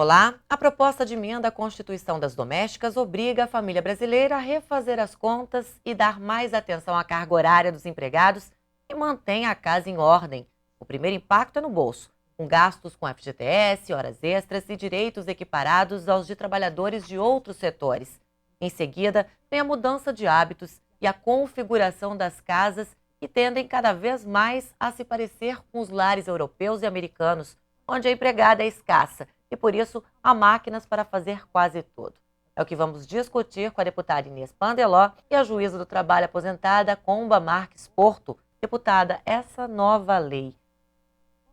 Olá, a proposta de emenda à Constituição das Domésticas obriga a família brasileira a refazer as contas e dar mais atenção à carga horária dos empregados e mantém a casa em ordem. O primeiro impacto é no bolso, com gastos com FGTS, horas extras e direitos equiparados aos de trabalhadores de outros setores. Em seguida, vem a mudança de hábitos e a configuração das casas que tendem cada vez mais a se parecer com os lares europeus e americanos, onde a empregada é escassa e, por isso, há máquinas para fazer quase tudo. É o que vamos discutir com a deputada Inês Pandeló e a juíza do trabalho aposentada Comba Marques Porto. Deputada, essa nova lei,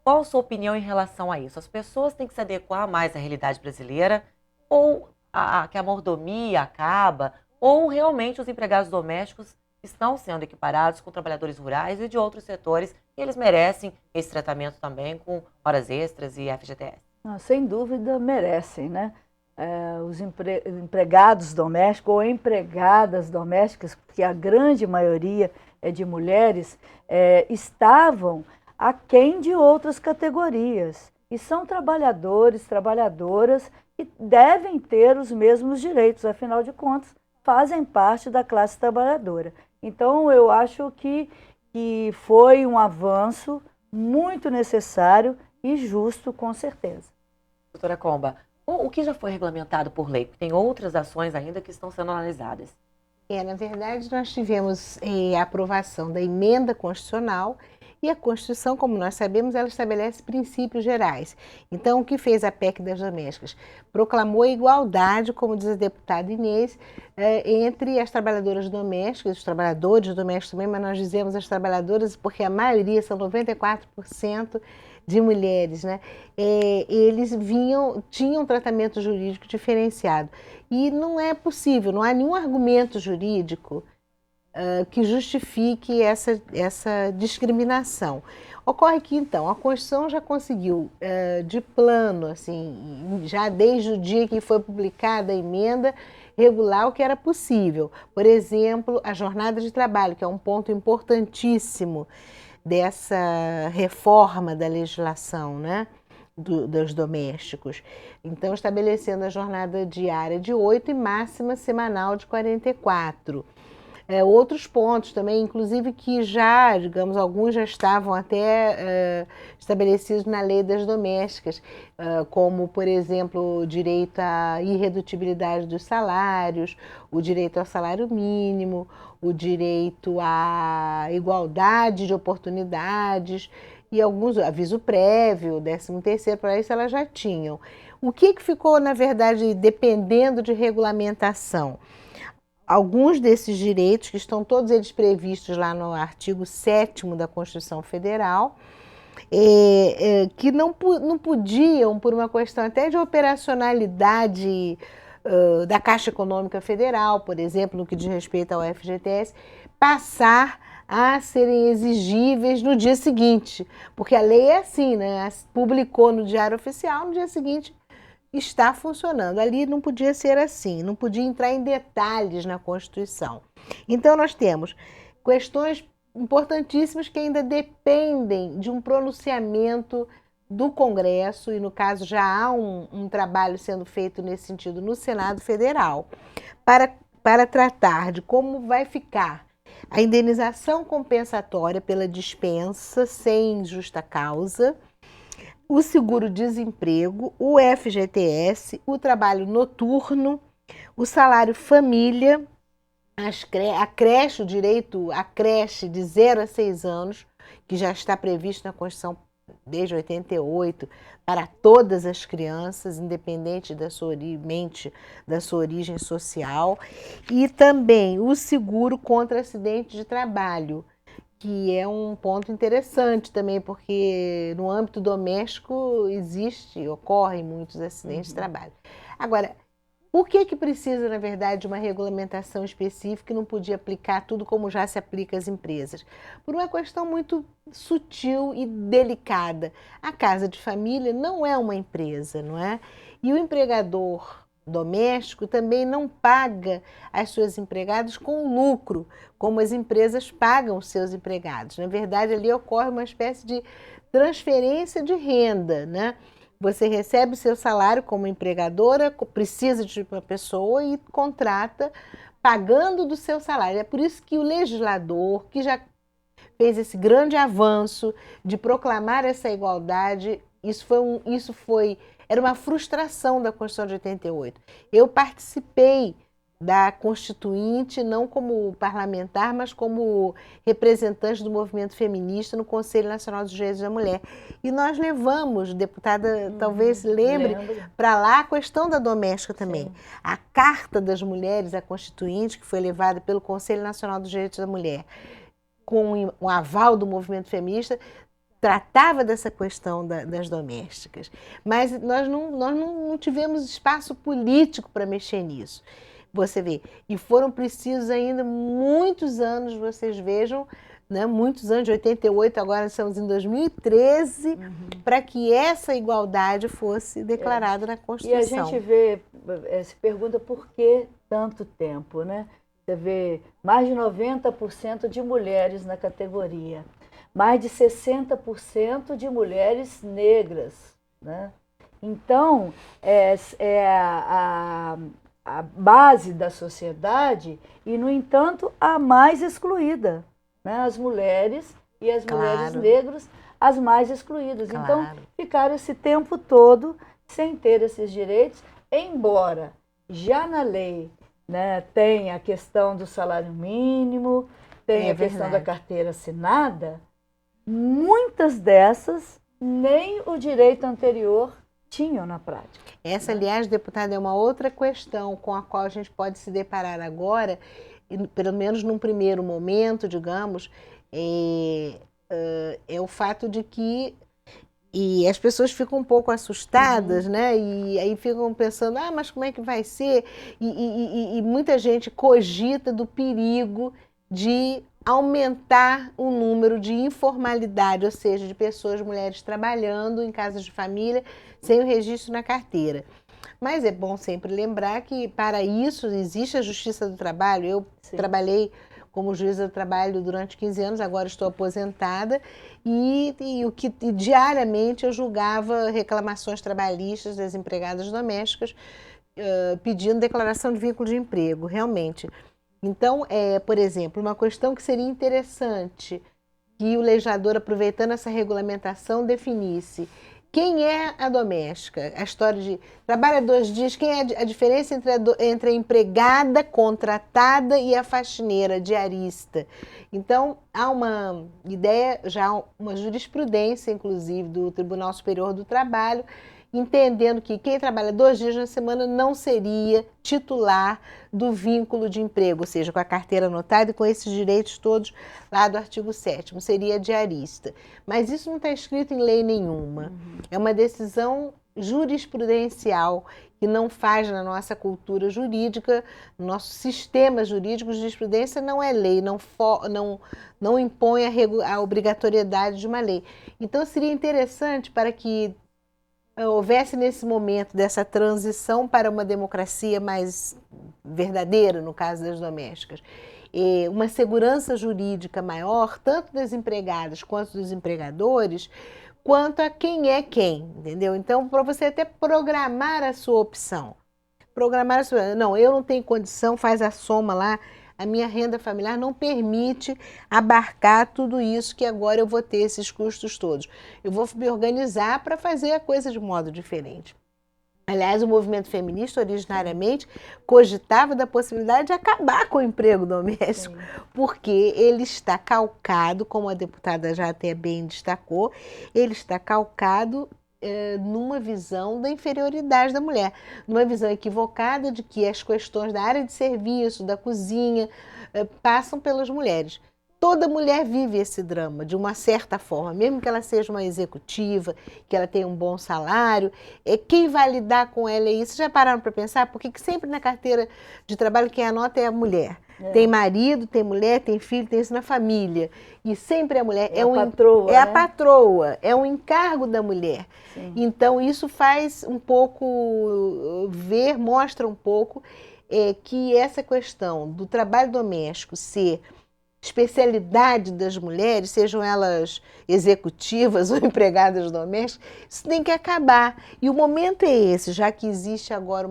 qual a sua opinião em relação a isso? As pessoas têm que se adequar mais à realidade brasileira ou que a mordomia acaba ou realmente os empregados domésticos estão sendo equiparados com trabalhadores rurais e de outros setores e eles merecem esse tratamento também com horas extras e FGTS? Sem dúvida merecem, né? Os empregados domésticos ou empregadas domésticas, porque a grande maioria é de mulheres, estavam aquém de outras categorias. E são trabalhadores, trabalhadoras que devem ter os mesmos direitos, afinal de contas, fazem parte da classe trabalhadora. Então, eu acho que foi um avanço muito necessário e justo, com certeza. Doutora Comba, o que já foi regulamentado por lei? Tem outras ações ainda que estão sendo analisadas. Na verdade, nós tivemos a aprovação da emenda constitucional e a Constituição, como nós sabemos, ela estabelece princípios gerais. Então, o que fez a PEC das domésticas? Proclamou a igualdade, como diz a deputada Inês, entre as trabalhadoras domésticas, os trabalhadores domésticos também, mas nós dizemos as trabalhadoras porque a maioria, são 94%, de mulheres, né? Eles tinham um tratamento jurídico diferenciado. E não é possível, não há nenhum argumento jurídico que justifique essa discriminação. Ocorre que, então, a Constituição já conseguiu, de plano, assim, já desde o dia que foi publicada a emenda, regular o que era possível. Por exemplo, a jornada de trabalho, que é um ponto importantíssimo dessa reforma da legislação, né, dos domésticos. Então, estabelecendo a jornada diária de 8 e máxima semanal de 44. Outros pontos também, inclusive que já, digamos, alguns já estavam até estabelecidos na lei das domésticas, como, por exemplo, o direito à irredutibilidade dos salários, o direito ao salário mínimo, o direito à igualdade de oportunidades e alguns, aviso prévio, 13º, para isso elas já tinham. O que ficou, na verdade, dependendo de regulamentação? Alguns desses direitos, que estão todos eles previstos lá no artigo 7º da Constituição Federal, que não podiam, por uma questão até de operacionalidade da Caixa Econômica Federal, por exemplo, no que diz respeito ao FGTS, passar a serem exigíveis no dia seguinte, porque a lei é assim, né? Publicou no Diário Oficial, no dia seguinte está funcionando. Ali não podia ser assim, não podia entrar em detalhes na Constituição. Então nós temos questões importantíssimas que ainda dependem de um pronunciamento do Congresso, e no caso já há um trabalho sendo feito nesse sentido no Senado Federal, para tratar de como vai ficar a indenização compensatória pela dispensa sem justa causa, o seguro-desemprego, o FGTS, o trabalho noturno, o salário família, a creche, o direito à creche de 0 a 6 anos, que já está previsto na Constituição desde 88, para todas as crianças, independente da sua origem social, e também o seguro contra acidente de trabalho, que é um ponto interessante também, porque no âmbito doméstico ocorrem muitos acidentes de trabalho. Agora, por que precisa, na verdade, de uma regulamentação específica e não podia aplicar tudo como já se aplica às empresas? Por uma questão muito sutil e delicada. A casa de família não é uma empresa, não é? E o empregador doméstico também não paga as suas empregadas com lucro, como as empresas pagam os seus empregados. Na verdade, ali ocorre uma espécie de transferência de renda, né? Você recebe o seu salário como empregadora, precisa de uma pessoa e contrata pagando do seu salário. É por isso que o legislador, que já fez esse grande avanço de proclamar essa igualdade, era uma frustração da Constituição de 88. Eu participei da Constituinte, não como parlamentar, mas como representante do movimento feminista no Conselho Nacional dos Direitos da Mulher. E nós levamos, deputada talvez lembre, para lá a questão da doméstica também. Sim. A Carta das Mulheres, a Constituinte, que foi levada pelo Conselho Nacional dos Direitos da Mulher, com o aval do movimento feminista, tratava dessa questão das domésticas. Mas nós não tivemos espaço político para mexer nisso. Você vê, e foram precisos ainda muitos anos, vocês vejam, né, muitos anos, de 88, agora estamos em 2013, para que essa igualdade fosse declarada na Constituição. E a gente se pergunta por que tanto tempo, né? Você vê mais de 90% de mulheres na categoria, mais de 60% de mulheres negras, né? Então, a base da sociedade e, no entanto, a mais excluída, né? As mulheres e as mulheres negras, as mais excluídas. Então, ficaram esse tempo todo sem ter esses direitos, embora já na lei, né, tem a questão do salário mínimo, tem a questão da carteira assinada, muitas dessas nem o direito anterior tinham na prática. Essa, aliás, deputada, é uma outra questão com a qual a gente pode se deparar agora, pelo menos num primeiro momento, digamos, é o fato de que e as pessoas ficam um pouco assustadas, né? E aí ficam pensando, mas como é que vai ser? E muita gente cogita do perigo de aumentar o número de informalidade, ou seja, de pessoas, mulheres trabalhando em casas de família sem o registro na carteira. Mas é bom sempre lembrar que para isso existe a Justiça do Trabalho. Eu trabalhei como juíza do trabalho durante 15 anos, agora estou aposentada, e diariamente eu julgava reclamações trabalhistas das empregadas domésticas pedindo declaração de vínculo de emprego, realmente. Então, por exemplo, uma questão que seria interessante que o legislador, aproveitando essa regulamentação, definisse quem é a doméstica, a história de trabalha 2 dias, quem é a diferença entre a empregada contratada e a faxineira diarista. Então, há uma ideia, já uma jurisprudência, inclusive, do Tribunal Superior do Trabalho, entendendo que quem trabalha 2 dias na semana não seria titular do vínculo de emprego, ou seja, com a carteira anotada e com esses direitos todos lá do artigo 7º, seria diarista. Mas isso não está escrito em lei nenhuma. É uma decisão jurisprudencial que não faz na nossa cultura jurídica, no nosso sistema jurídico, jurisprudência não é lei, não impõe a obrigatoriedade de uma lei. Então seria interessante para que houvesse nesse momento dessa transição para uma democracia mais verdadeira, no caso das domésticas, uma segurança jurídica maior, tanto das empregadas quanto dos empregadores, quanto a quem é quem, entendeu? Então, para você até programar a sua opção. Não, eu não tenho condição, faz a soma lá, a minha renda familiar não permite abarcar tudo isso que agora eu vou ter esses custos todos. Eu vou me organizar para fazer a coisa de modo diferente. Aliás, o movimento feminista originariamente cogitava da possibilidade de acabar com o emprego doméstico, porque ele está calcado, como a deputada já até bem destacou, ele está calcado numa visão da inferioridade da mulher, numa visão equivocada de que as questões da área de serviço, da cozinha, passam pelas mulheres. Toda mulher vive esse drama, de uma certa forma, mesmo que ela seja uma executiva, que ela tenha um bom salário, quem vai lidar com ela é isso. Já pararam para pensar? Porque sempre na carteira de trabalho quem anota é a mulher. Tem marido, tem mulher, tem filho, tem isso na família. E sempre a mulher a patroa, é um encargo da mulher. Sim. Então isso faz um pouco mostra um pouco que essa questão do trabalho doméstico ser especialidade das mulheres, sejam elas executivas ou empregadas domésticas, isso tem que acabar. E o momento é esse, já que existe agora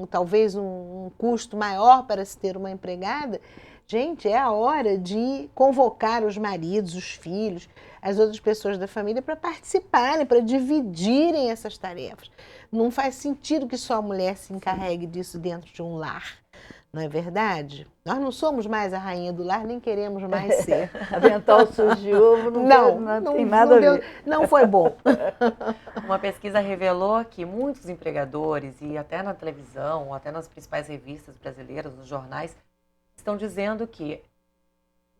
talvez um custo maior para se ter uma empregada, gente, é a hora de convocar os maridos, os filhos, as outras pessoas da família para participarem, para dividirem essas tarefas. Não faz sentido que só a mulher se encarregue disso dentro de um lar. Não é verdade? Nós não somos mais a rainha do lar, nem queremos mais ser. Avental surgiu, não tem nada a ver. Não foi bom. Uma pesquisa revelou que muitos empregadores, e até na televisão, até nas principais revistas brasileiras, nos jornais, estão dizendo que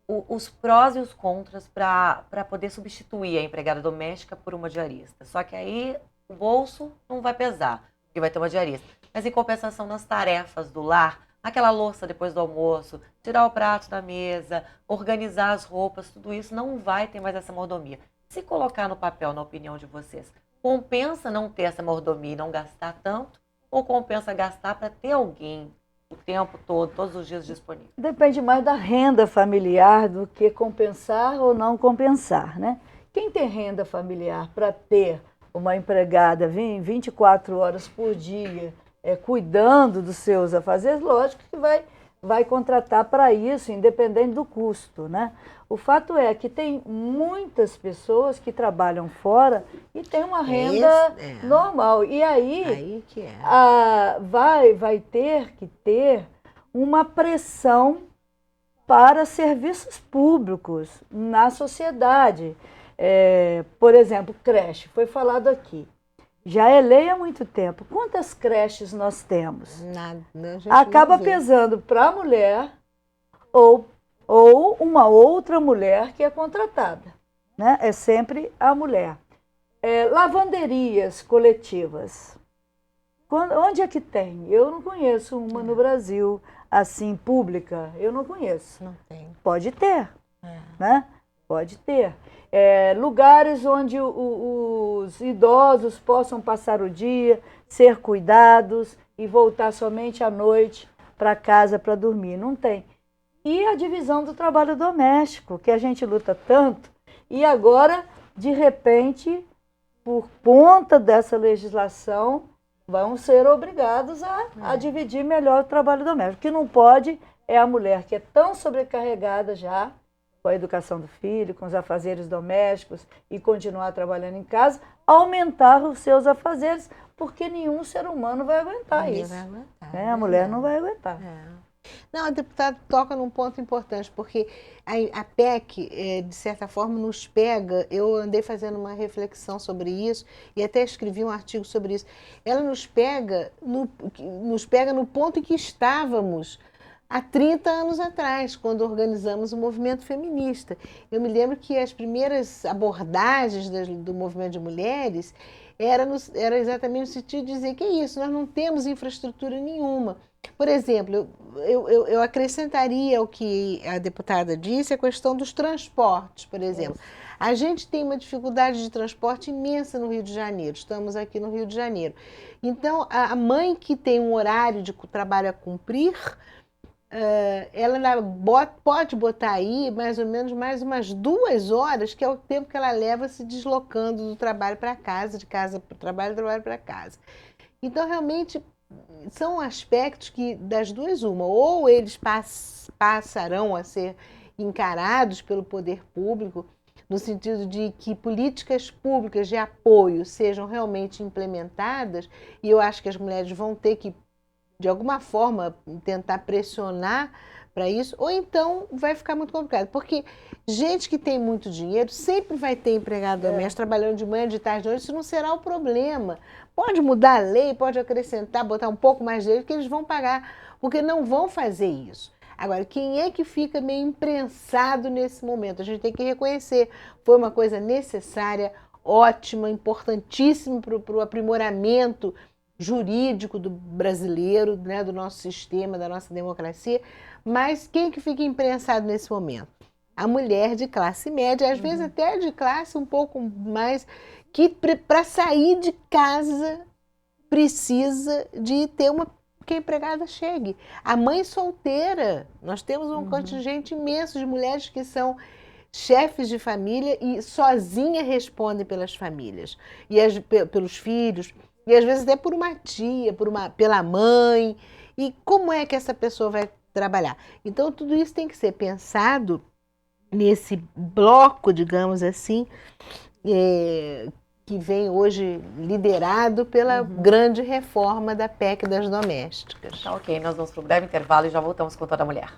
os prós e os contras para poder substituir a empregada doméstica por uma diarista. Só que aí o bolso não vai pesar, porque vai ter uma diarista. Mas em compensação nas tarefas do lar, aquela louça depois do almoço, tirar o prato da mesa, organizar as roupas, tudo isso não vai ter mais essa mordomia. Se colocar no papel, na opinião de vocês, compensa não ter essa mordomia e não gastar tanto? Ou compensa gastar para ter alguém o tempo todo, todos os dias disponível? Depende mais da renda familiar do que compensar ou não compensar, né? Quem tem renda familiar para ter uma empregada 24 horas por dia, cuidando dos seus afazeres, lógico que vai contratar para isso, independente do custo, né? O fato é que tem muitas pessoas que trabalham fora e têm uma renda normal. E aí que é. Vai ter que ter uma pressão para serviços públicos na sociedade. Por exemplo, creche, foi falado aqui. Já é lei há muito tempo. Quantas creches nós temos? Nada. Acaba pesando para a mulher ou uma outra mulher que é contratada, né? É sempre a mulher. Lavanderias coletivas. Onde é que tem? Eu não conheço uma no Brasil, assim, pública. Eu não conheço. Não tem. Pode ter, né? Pode ter. Lugares onde os idosos possam passar o dia, ser cuidados e voltar somente à noite para casa para dormir. Não tem. E a divisão do trabalho doméstico, que a gente luta tanto, e agora, de repente, por conta dessa legislação, vão ser obrigados a dividir melhor o trabalho doméstico. O que não pode é a mulher que é tão sobrecarregada já, com a educação do filho, com os afazeres domésticos e continuar trabalhando em casa, aumentar os seus afazeres, porque nenhum ser humano vai aguentar isso. Vai aguentar, a mulher não vai aguentar. Não, a deputada toca num ponto importante, porque a PEC, de certa forma, nos pega, eu andei fazendo uma reflexão sobre isso e até escrevi um artigo sobre isso, ela nos pega no ponto em que estávamos há 30 anos atrás, quando organizamos o movimento feminista. Eu me lembro que as primeiras abordagens do movimento de mulheres era exatamente no sentido de dizer que é isso, nós não temos infraestrutura nenhuma. Por exemplo, eu acrescentaria ao que a deputada disse a questão dos transportes, por exemplo. A gente tem uma dificuldade de transporte imensa no Rio de Janeiro, estamos aqui no Rio de Janeiro. Então, a mãe que tem um horário de trabalho a cumprir, ela pode botar aí mais ou menos mais umas 2 horas, que é o tempo que ela leva se deslocando do trabalho para casa, de casa para o trabalho, do trabalho para casa. Então, realmente, são aspectos que, das duas, uma, ou eles passarão a ser encarados pelo poder público, no sentido de que políticas públicas de apoio sejam realmente implementadas, e eu acho que as mulheres vão ter que, de alguma forma, tentar pressionar para isso, ou então vai ficar muito complicado, porque gente que tem muito dinheiro sempre vai ter empregado doméstico trabalhando de manhã, de tarde, de noite, isso não será o problema. Pode mudar a lei, pode acrescentar, botar um pouco mais de dinheiro que eles vão pagar, porque não vão fazer isso. Agora, quem é que fica meio imprensado nesse momento? A gente tem que reconhecer, foi uma coisa necessária, ótima, importantíssima para o aprimoramento jurídico do brasileiro, né, do nosso sistema, da nossa democracia, mas quem que fica imprensado nesse momento? A mulher de classe média, às vezes até de classe um pouco mais, que para sair de casa precisa de ter uma que a empregada chegue. A mãe solteira, nós temos um contingente imenso de mulheres que são chefes de família e sozinha respondem pelas famílias, e pelos filhos, e às vezes até por uma tia, pela mãe. E como é que essa pessoa vai trabalhar? Então, tudo isso tem que ser pensado nesse bloco, digamos assim, que vem hoje liderado pela grande reforma da PEC das domésticas. Tá, ok, nós vamos para um breve intervalo e já voltamos com Toda Mulher.